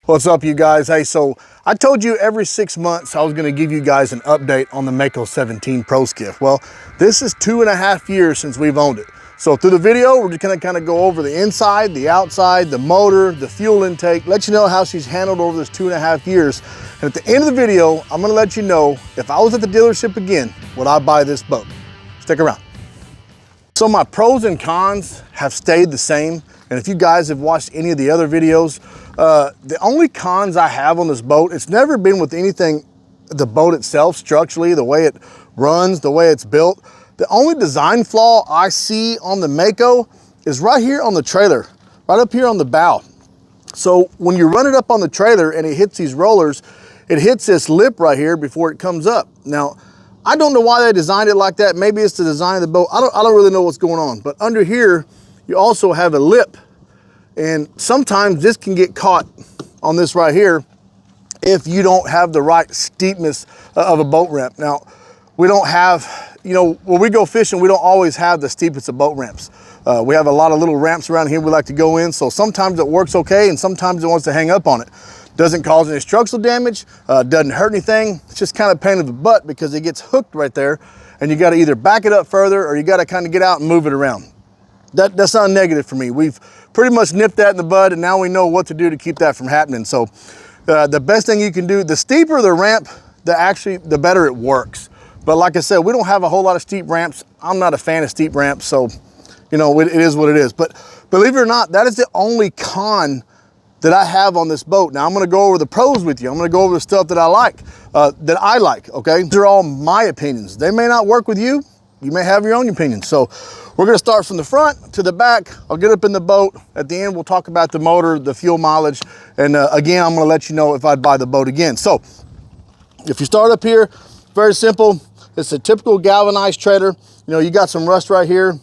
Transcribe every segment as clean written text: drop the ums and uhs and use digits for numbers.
What's up, you guys? Hey, so I told you every 6 months I was going to give you guys an update on the Mako 17 Pro Skiff. Well, this is 2.5 years since we've owned it. So through the video, we're just going to kind of go over the inside, the outside, the motor, the fuel intake, let you know how she's handled over this 2.5 years. And at the end of the video, I'm going to let you know if I was at the dealership again, would I buy this boat? Stick around. So my pros and cons have stayed the same. And if you guys have watched any of the other videos, the only cons I have on this boat, it's never been with anything, the boat itself, structurally, the way it runs, the way it's built. The only design flaw I see on the Mako is right here on the trailer, right up here on the bow. So when you run it up on the trailer and it hits these rollers, it hits this lip right here before it comes up. Now, I don't know why they designed it like that. Maybe it's the design of the boat. I don't really know what's going on. But under here, you also have a lip. And sometimes this can get caught on this right here if you don't have the right steepness of a boat ramp. Now, we don't have, you know, when we go fishing, we don't always have the steepest of boat ramps. We have a lot of little ramps around here we like to go in. So sometimes it works okay and sometimes it wants to hang up on it. Doesn't cause any structural damage, doesn't hurt anything. It's just kind of pain in the butt because it gets hooked right there and you got to either back it up further or you got to kind of get out and move it around. That's not a negative for me. We've pretty much nipped that in the bud and now we know what to do to keep that from happening. So the best thing you can do, the steeper the ramp, the better it works. But like I said, we don't have a whole lot of steep ramps. I'm not a fan of steep ramps, so you know, it is what it is. But believe it or not, that is the only con that I have on this boat. Now I'm gonna go over the pros with you. I'm gonna go over the stuff that I like, okay? These are all my opinions. They may not work with you. You may have your own opinions. So we're gonna start from the front to the back. I'll get up in the boat. At the end, we'll talk about the motor, the fuel mileage. And again, I'm gonna let you know if I'd buy the boat again. So if you start up here, very simple. It's a typical galvanized trailer. You know, you got some rust right here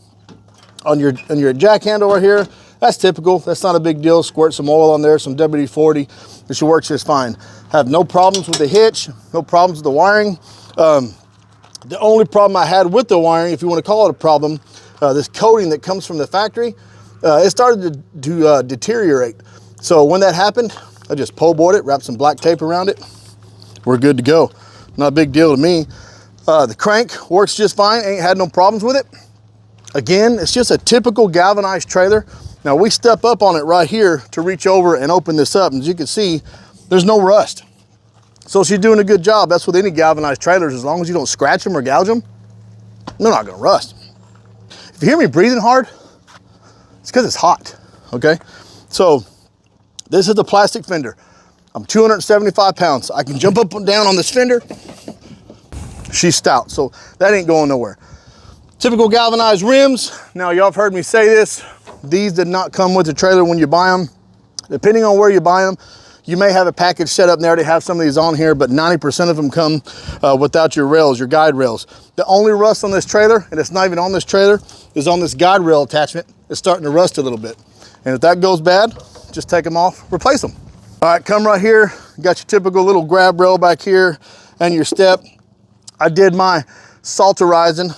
on your jack handle right here. That's typical. That's not a big deal. Squirt some oil on there, some WD-40. This should work just fine. Have no problems with the hitch, no problems with the wiring. The only problem I had with the wiring, if you want to call it a problem, this coating that comes from the factory, it started to deteriorate. So when that happened, I just pole board it, wrap some black tape around it. We're good to go. Not a big deal to me. The crank works just fine. Ain't had no problems with it. Again, it's just a typical galvanized trailer. Now we step up on it right here to reach over and open this up. And as you can see, there's no rust. So she's doing a good job. That's with any galvanized trailers. As long as you don't scratch them or gouge them, they're not gonna rust. If you hear me breathing hard, it's because it's hot, okay? So this is the plastic fender. I'm 275 pounds. I can jump up and down on this fender. She's stout, so that ain't going nowhere. Typical galvanized rims. Now y'all have heard me say this. These did not come with the trailer when you buy them. Depending on where you buy them, you may have a package set up and they already have some of these on here, but 90% of them come without your rails, your guide rails. The only rust on this trailer, and it's not even on this trailer, is on this guide rail attachment. It's starting to rust a little bit. And if that goes bad, just take them off, replace them. All right, come right here. You got your typical little grab rail back here and your step. I did my salterizing,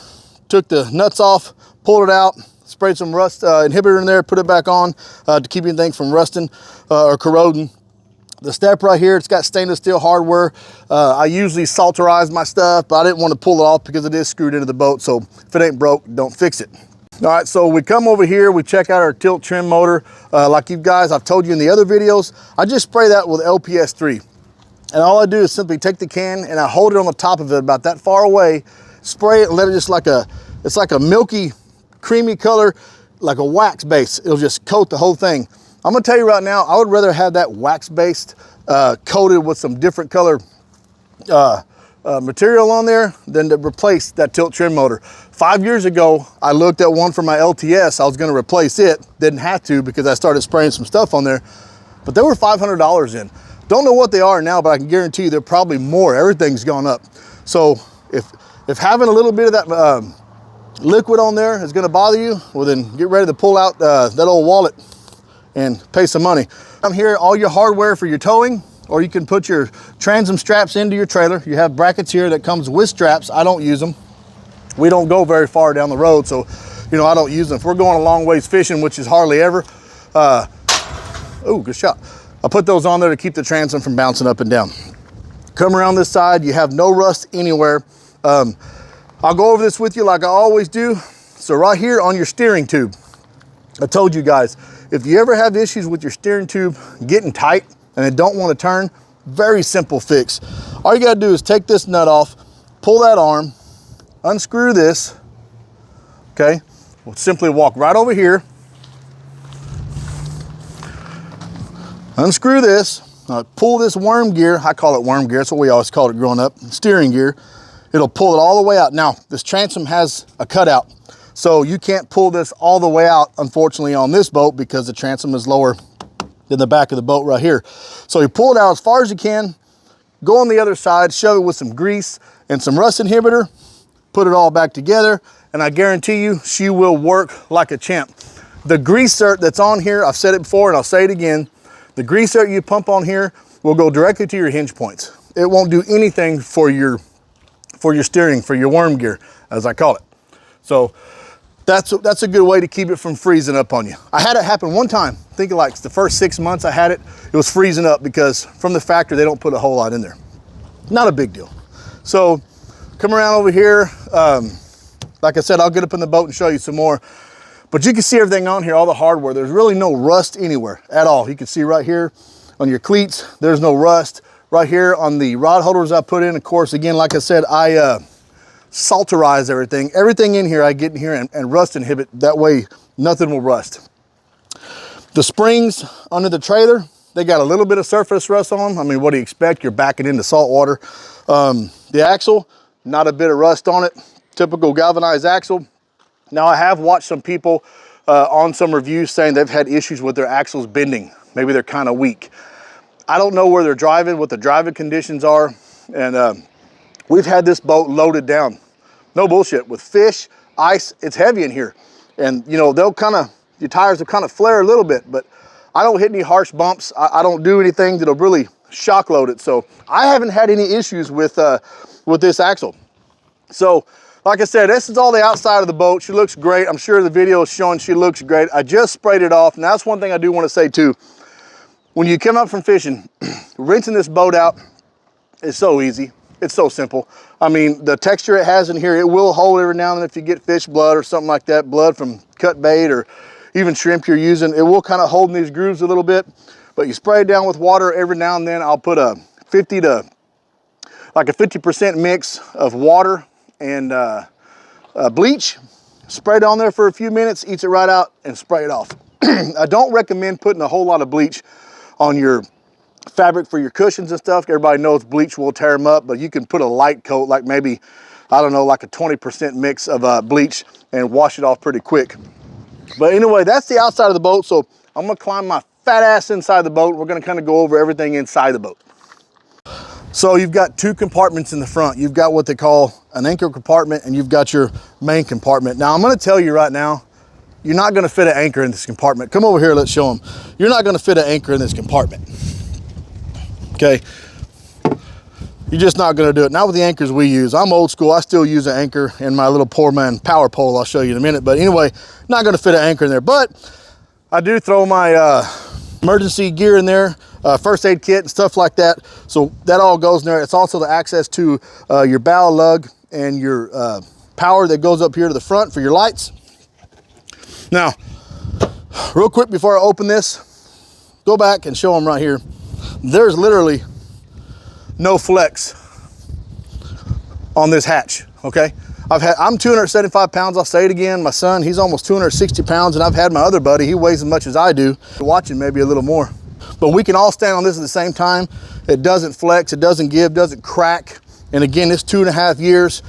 took the nuts off, pulled it out, sprayed some rust inhibitor in there, put it back on to keep anything from rusting or corroding. The step right here, it's got stainless steel hardware. I usually salterize my stuff, but I didn't want to pull it off because it is screwed into the boat. So if it ain't broke, don't fix it. All right, so we come over here, we check out our tilt trim motor. Like you guys, I've told you in the other videos, I just spray that with LPS 3. And all I do is simply take the can and I hold it on the top of it about that far away, spray it and let it just it's like a milky, creamy color, like a wax base. It'll just coat the whole thing. I'm gonna tell you right now, I would rather have that wax-based coated with some different color material on there than to replace that tilt trim motor. 5 years ago, I looked at one for my LTS. I was gonna replace it, didn't have to because I started spraying some stuff on there, but they were $500 in. Don't know what they are now, but I can guarantee you they're probably more. Everything's gone up. So if having a little bit of that liquid on there is gonna bother you, well then get ready to pull out that old wallet and pay some money. I'm here, all your hardware for your towing, or you can put your transom straps into your trailer. You have brackets here that comes with straps. I don't use them. We don't go very far down the road, so you know, I don't use them. If we're going a long ways fishing, which is hardly ever, oh, good shot. I put those on there to keep the transom from bouncing up and down. Come around this side, you have no rust anywhere. I'll go over this with you like I always do. So right here on your steering tube, I told you guys, if you ever have issues with your steering tube getting tight and it don't want to turn, very simple fix. All you gotta do is take this nut off, pull that arm, unscrew this, okay? We'll simply walk right over here, unscrew this, pull this worm gear. I call it worm gear, that's what we always called it growing up, steering gear. It'll pull it all the way out. Now, this transom has a cutout, so you can't pull this all the way out, unfortunately, on this boat because the transom is lower than the back of the boat right here. So you pull it out as far as you can, go on the other side, shove it with some grease and some rust inhibitor, put it all back together, and I guarantee you, she will work like a champ. The grease zert that's on here, I've said it before and I'll say it again, the grease zert you pump on here will go directly to your hinge points. It won't do anything for your steering, for your worm gear, as I call it. So that's a good way to keep it from freezing up on you. I had it happen one time, thinking like the first 6 months I had it, it was freezing up because from the factory, they don't put a whole lot in there. Not a big deal. So come around over here. Like I said, I'll get up in the boat and show you some more, but you can see everything on here, all the hardware. There's really no rust anywhere at all. You can see right here on your cleats, there's no rust. Right here on the rod holders I put in, of course, again, like I said, I salterize everything. Everything in here, I get in here and rust inhibit. That way, nothing will rust. The springs under the trailer, they got a little bit of surface rust on them. I mean, what do you expect? You're backing into salt water. The axle, not a bit of rust on it. Typical galvanized axle. Now, I have watched some people on some reviews saying they've had issues with their axles bending. Maybe they're kind of weak. I don't know where they're driving, what the driving conditions are. And we've had this boat loaded down, no bullshit, with fish, ice. It's heavy in here. And you know, they'll kind of, your tires will kind of flare a little bit, but I don't hit any harsh bumps. I don't do anything that'll really shock load it. So I haven't had any issues with this axle. So like I said, this is all the outside of the boat. She looks great. I'm sure the video is showing she looks great. I just sprayed it off. Now that's one thing I do want to say too. When you come up from fishing, rinsing this boat out is so easy. It's so simple. I mean, the texture it has in here, it will hold every now and then if you get fish blood or something like that, blood from cut bait or even shrimp you're using, it will kind of hold in these grooves a little bit. But you spray it down with water every now and then. I'll put a 50% mix of water and bleach, spray it on there for a few minutes, eats it right out, and spray it off. I don't recommend putting a whole lot of bleach on your fabric for your cushions and stuff. Everybody knows bleach will tear them up, but you can put a light coat, like maybe, I don't know, like a 20% mix of bleach and wash it off pretty quick. But anyway, that's the outside of the boat. So I'm gonna climb my fat ass inside the boat. We're gonna kind of go over everything inside the boat. So you've got two compartments in the front. You've got what they call an anchor compartment and you've got your main compartment. Now I'm gonna tell you right now, you're not gonna fit an anchor in this compartment. Come over here, let's show them. You're not gonna fit an anchor in this compartment, okay? You're just not gonna do it. Not with the anchors we use. I'm old school, I still use an anchor in my little poor man power pole I'll show you in a minute. But anyway, not gonna fit an anchor in there. But I do throw my emergency gear in there, first aid kit and stuff like that. So that all goes in there. It's also the access to your bow lug and your power that goes up here to the front for your lights. Now, real quick before I open this, go back and show them right here. There's literally no flex on this hatch, okay? I'm 275 pounds, I'll say it again. My son, he's almost 260 pounds, and I've had my other buddy, he weighs as much as I do, watching maybe a little more. But we can all stand on this at the same time. It doesn't flex, it doesn't give, doesn't crack. And again, it's 2.5 years.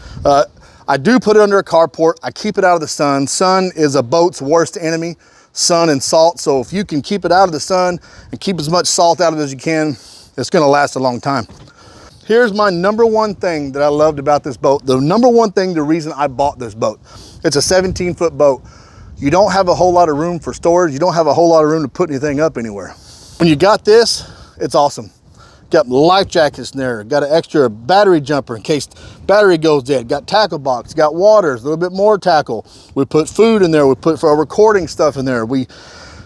I do put it under a carport. I keep it out of the sun. Sun is a boat's worst enemy, sun and salt. So if you can keep it out of the sun and keep as much salt out of it as you can, it's gonna last a long time. Here's my number one thing that I loved about this boat. The number one thing, the reason I bought this boat. It's a 17-foot boat. You don't have a whole lot of room for storage. You don't have a whole lot of room to put anything up anywhere. When you got this, it's awesome. Got life jackets in there, got an extra battery jumper in case battery goes dead, got tackle box, got waters, a little bit more tackle. We put food in there, we put for our recording stuff in there. We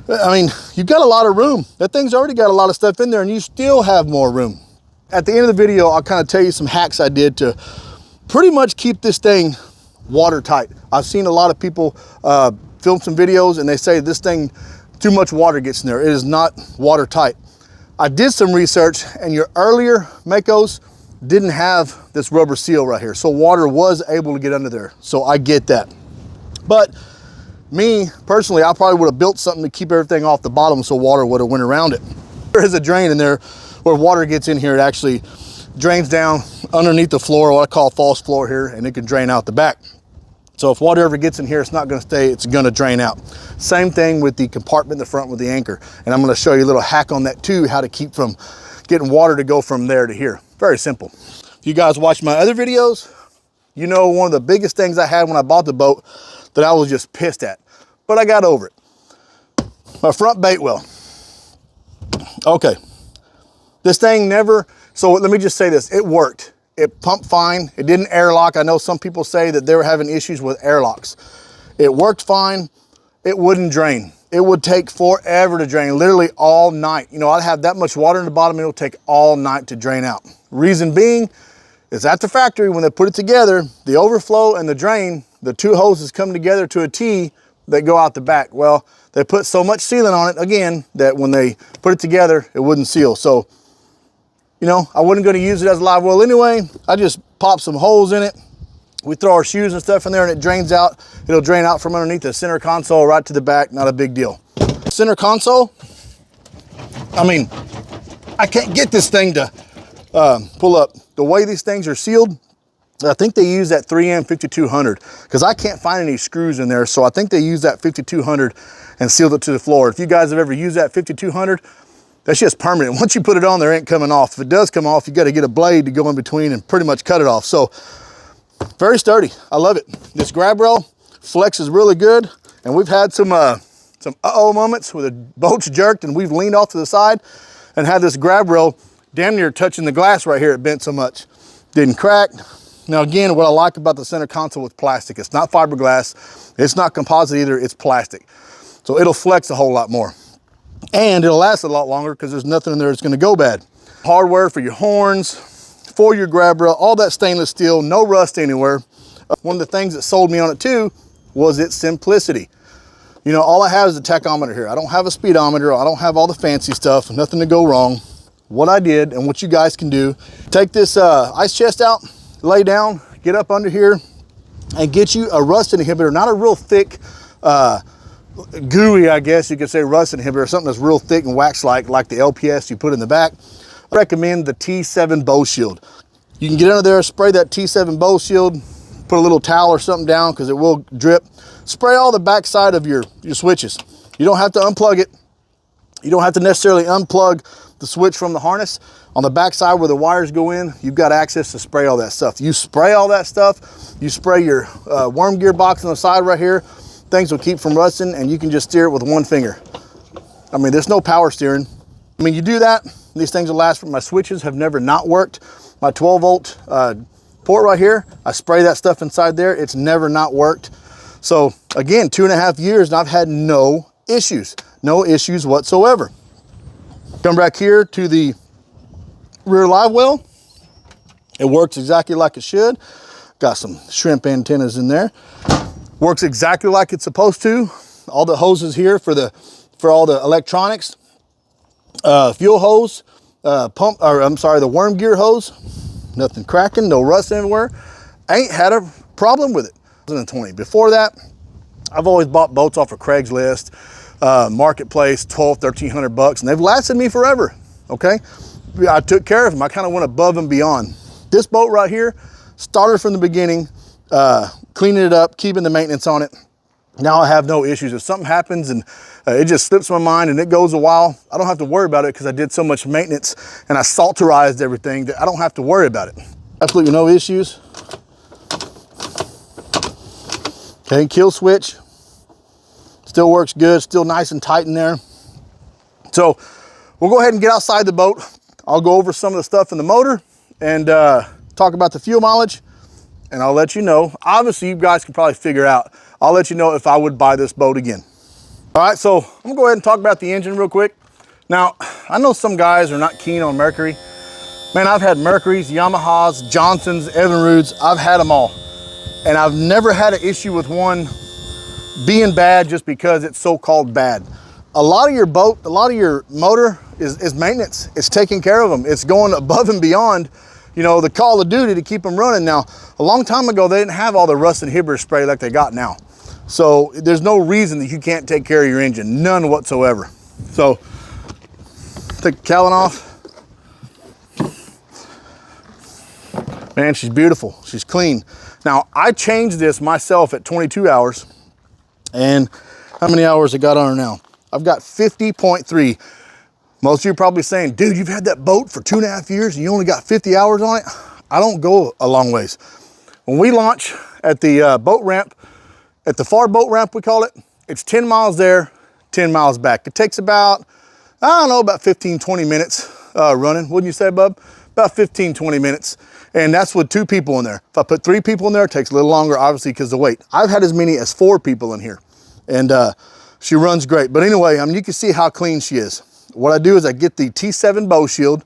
I mean, you've got a lot of room. That thing's already got a lot of stuff in there and you still have more room. At the end of the video, I'll kind of tell you some hacks I did to pretty much keep this thing watertight. I've seen a lot of people film some videos and they say this thing, too much water gets in there. It is not watertight. I did some research and your earlier Makos didn't have this rubber seal right here. So water was able to get under there. So I get that. But me personally, I probably would have built something to keep everything off the bottom so water would have went around it. There is a drain in there where water gets in here. It actually drains down underneath the floor, what I call false floor here, and it can drain out the back. So if water ever gets in here, it's not gonna stay, it's gonna drain out. Same thing with the compartment in the front with the anchor. And I'm gonna show you a little hack on that too, how to keep from getting water to go from there to here. Very simple. If you guys watch my other videos, you know one of the biggest things I had when I bought the boat that I was just pissed at, but I got over it. My front bait well. Okay. This thing never, so let me just say this, it worked. It pumped fine, it didn't airlock. I know some people say that they were having issues with airlocks. It worked fine, it wouldn't drain. It would take forever to drain, literally all night. You know, I'd have that much water in the bottom, it'll take all night to drain out. Reason being is at the factory, when they put it together, the overflow and the drain, the two hoses come together to a T that go out the back. Well, they put so much sealant on it, again, that when they put it together, it wouldn't seal. So, you know, I wasn't going to use it as a live well anyway. I just pop some holes in it. We throw our shoes and stuff in there and it drains out. It'll drain out from underneath the center console right to the back. Not a big deal. Center console, I mean, I can't get this thing to pull up. The way these things are sealed, I think they use that 3M 5200 because I can't find any screws in there. So I think they use that 5200 and sealed it to the floor. If you guys have ever used that 5200, that's just permanent. Once you put it on, there ain't coming off. If it does come off, you got to get a blade to go in between and pretty much cut it off. So very sturdy. I love it. This grab rail flexes really good. And we've had some uh-oh moments where the boat's jerked and we've leaned off to the side and had this grab rail damn near touching the glass right here. It bent so much. Didn't crack. Now again, what I like about the center console with plastic, it's not fiberglass. It's not composite either. It's plastic. So it'll flex a whole lot more. And it'll last a lot longer because there's nothing in there that's going to go bad. Hardware for your horns, for your grab rail, all that stainless steel, no rust anywhere. One of the things that sold me on it too was its simplicity. You know, all I have is a tachometer here. I don't have a speedometer. I don't have all the fancy stuff, nothing to go wrong. What I did and what you guys can do, take this ice chest out, lay down, get up under here and get you a rust inhibitor, not a real thick, gooey, I guess you could say, rust inhibitor, something that's real thick and wax-like, like the LPS you put in the back. I recommend the T7 bow shield. You can get under there, spray that T7 bow shield, put a little towel or something down because it will drip. Spray all the back side of your switches. You don't have to unplug it. You don't have to necessarily unplug the switch from the harness. On the back side where the wires go in, you've got access to spray all that stuff. You spray all that stuff, you spray your worm gear box on the side right here, things will keep from rusting and you can just steer it with one finger. I mean, there's no power steering. I mean, you do that, these things will last. My switches have never not worked. My 12 volt port right here, I spray that stuff inside there. It's never not worked. So again, 2.5 years and I've had no issues whatsoever. Come back here to the rear live well. It works exactly like it should. Got some shrimp antennas in there. Works exactly like it's supposed to. All the hoses here for all the electronics. Fuel hose, the worm gear hose. Nothing cracking, no rust anywhere. Ain't had a problem with it. 2020. Before that, I've always bought boats off of Craigslist, Marketplace, $1,200-1,300, and they've lasted me forever. Okay, I took care of them. I kind of went above and beyond. This boat right here started from the beginning, cleaning it up, keeping the maintenance on it. Now I have no issues. If something happens and it just slips my mind and it goes a while, I don't have to worry about it because I did so much maintenance and I salterized everything that I don't have to worry about it. Absolutely no issues. Okay, kill switch. Still works good, still nice and tight in there. So we'll go ahead and get outside the boat. I'll go over some of the stuff in the motor and talk about the fuel mileage, and I'll let you know. Obviously, you guys can probably figure out. I'll let you know if I would buy this boat again. All right, so I'm gonna go ahead and talk about the engine real quick. Now, I know some guys are not keen on Mercury. Man, I've had Mercury's, Yamahas, Johnsons, Evinrudes, I've had them all. And I've never had an issue with one being bad just because it's so-called bad. A lot of your boat, a lot of your motor is maintenance. It's taking care of them. It's going above and beyond, you know, the call of duty to keep them running. Now, a long time ago, they didn't have all the rust inhibitor spray like they got now. So there's no reason that you can't take care of your engine, none whatsoever. So take the cowling off. Man, she's beautiful, she's clean. Now, I changed this myself at 22 hours. And how many hours I got on her now? I've got 50.3. Most of you are probably saying, dude, you've had that boat for 2.5 years and you only got 50 hours on it. I don't go a long ways. When we launch at the boat ramp, at the far boat ramp we call it, it's 10 miles there, 10 miles back. It takes about, I don't know, about 15, 20 minutes running. Wouldn't you say, bub? About 15, 20 minutes. And that's with 2 people in there. If I put 3 people in there, it takes a little longer, obviously, because of the weight. I've had as many as 4 people in here. And she runs great. But anyway, I mean, you can see how clean she is. What I do is I get the T7 bow shield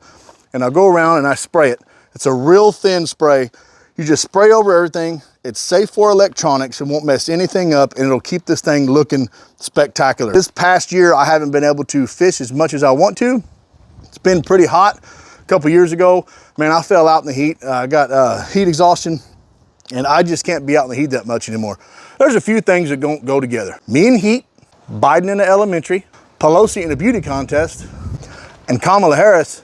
and I go around and I spray it. It's a real thin spray. You just spray over everything. It's safe for electronics. It won't mess anything up and it'll keep this thing looking spectacular. This past year, I haven't been able to fish as much as I want to. It's been pretty hot. A couple years ago, man, I fell out in the heat. I got heat exhaustion and I just can't be out in the heat that much anymore. There's a few things that don't go together. Me in heat, Biden in the elementary, Pelosi in a beauty contest, and Kamala Harris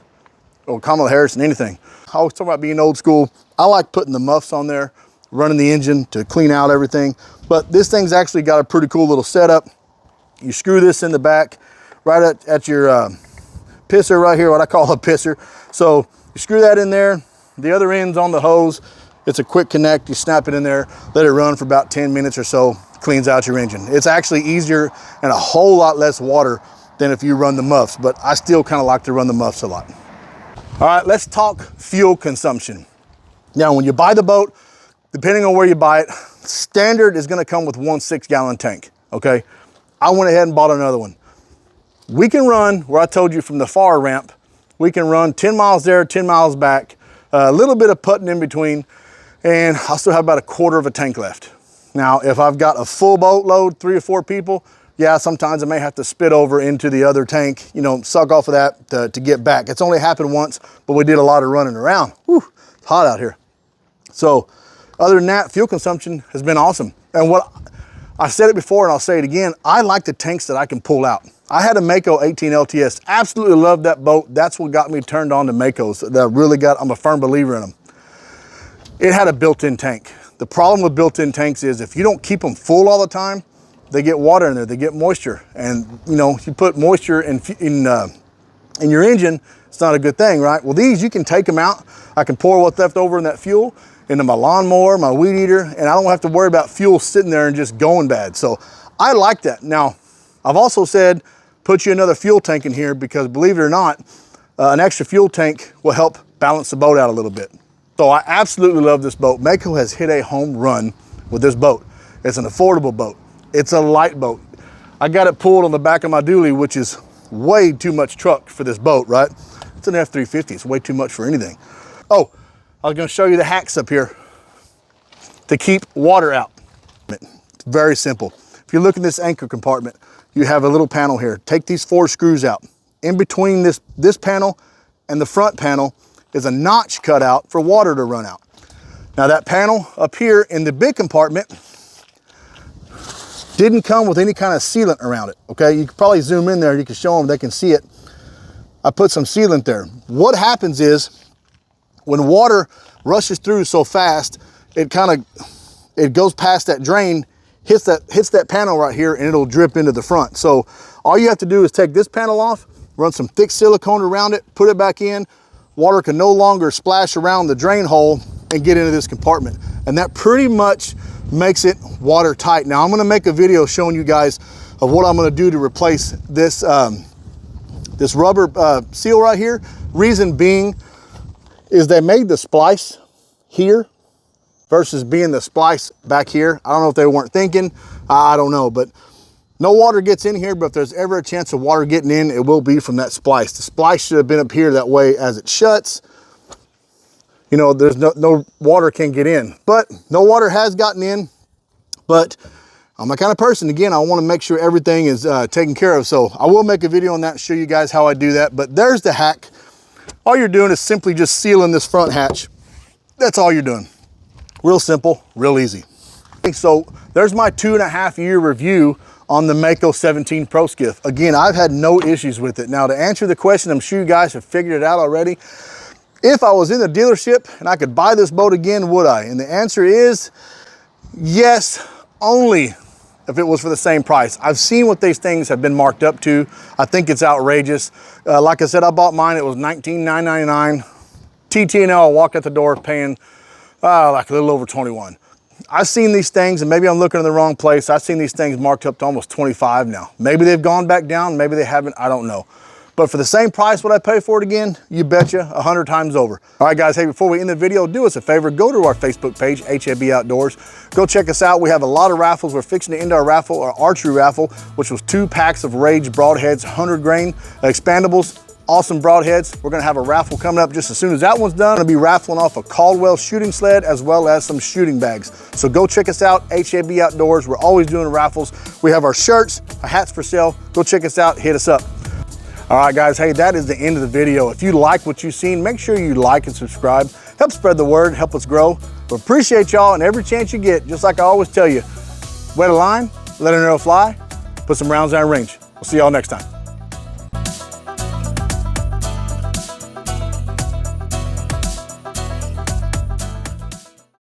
in anything. I always talk about being old school. I like putting the muffs on there, running the engine to clean out everything. But this thing's actually got a pretty cool little setup. You screw this in the back, right at your pisser right here, what I call a pisser. So you screw that in there. The other end's on the hose. It's a quick connect. You snap it in there, let it run for about 10 minutes or so, cleans out your engine. It's actually easier and a whole lot less water than if you run the muffs, but I still kind of like to run the muffs a lot. All right, let's talk fuel consumption. Now, when you buy the boat, depending on where you buy it, standard is gonna come with 1 6-gallon tank, okay? I went ahead and bought another one. We can run, where I told you from the far ramp, we can run 10 miles there, 10 miles back, a little bit of putting in between, and I'll still have about 1/4 of a tank left. Now, if I've got a full boat load, 3 or 4 people, yeah, sometimes I may have to spit over into the other tank, you know, suck off of that to get back. It's only happened once, but we did a lot of running around. Whew, it's hot out here. So other than that, fuel consumption has been awesome. And what I said it before and I'll say it again, I like the tanks that I can pull out. I had a Mako 18 LTS, absolutely loved that boat. That's what got me turned on to Makos. I'm a firm believer in them. It had a built-in tank. The problem with built-in tanks is if you don't keep them full all the time, they get water in there, they get moisture. And you know, if you put moisture in your engine, it's not a good thing, right? Well, these, you can take them out. I can pour what's left over in that fuel into my lawnmower, my weed eater, and I don't have to worry about fuel sitting there and just going bad. So I like that. Now, I've also said, put you another fuel tank in here because believe it or not, an extra fuel tank will help balance the boat out a little bit. So I absolutely love this boat. Mako has hit a home run with this boat. It's an affordable boat. It's a light boat. I got it pulled on the back of my dually, which is way too much truck for this boat, right? It's an F350, it's way too much for anything. Oh, I was gonna show you the hacks up here to keep water out. It's very simple. If you look in this anchor compartment, you have a little panel here. Take these 4 screws out. In between this panel and the front panel is a notch cut out for water to run out. Now that panel up here in the big compartment didn't come with any kind of sealant around it, okay? You can probably zoom in there, you can show them, they can see it. I put some sealant there. What happens is when water rushes through so fast, it goes past that drain, hits that panel right here, and it'll drip into the front. So all you have to do is take this panel off, run some thick silicone around it, put it back in. Water can no longer splash around the drain hole and get into this compartment. And that pretty much makes it watertight. Now I'm gonna make a video showing you guys of what I'm gonna do to replace this, this rubber seal right here. Reason being is they made the splice here versus being the splice back here. I don't know if they weren't thinking, I don't know, but No water gets in here, but if there's ever a chance of water getting in, it will be from that splice. The splice should have been up here that way as it shuts. You know, there's no water can get in, but no water has gotten in. But I'm the kind of person, again, I want to make sure everything is taken care of. So I will make a video on that and show you guys how I do that. But there's the hack. All you're doing is simply just sealing this front hatch. That's all you're doing. Real simple, real easy. So there's my 2.5 year review on the Mako 17 Pro Skiff. Again, I've had no issues with it. Now, to answer the question, I'm sure you guys have figured it out already. If I was in the dealership and I could buy this boat again, would I? And the answer is yes, only if it was for the same price. I've seen what these things have been marked up to. I think it's outrageous. Like I said, I bought mine, it was $19,999. TT&L, I walked out the door paying like a little over 21. I've seen these things, and maybe I'm looking in the wrong place. I've seen these things marked up to almost 25 now. Maybe they've gone back down, maybe they haven't, I don't know. But for the same price, would I pay for it again? You betcha, 100 times over. All right, guys, hey, before we end the video, do us a favor, go to our Facebook page, H.A.B. Outdoors. Go check us out. We have a lot of raffles. We're fixing to end our raffle, our archery raffle, which was 2 packs of Rage broadheads, 100 grain expandables. Awesome broadheads. We're gonna have a raffle coming up just as soon as that one's done. I'm gonna be raffling off a Caldwell shooting sled as well as some shooting bags. So go check us out, H.A.B. Outdoors. We're always doing raffles. We have our shirts, our hats for sale. Go check us out, hit us up. All right, guys, hey, that is the end of the video. If you like what you've seen, make sure you like and subscribe. Help spread the word, help us grow. We appreciate y'all, and every chance you get, just like I always tell you, wet a line, let an arrow fly, put some rounds down range. We'll see y'all next time.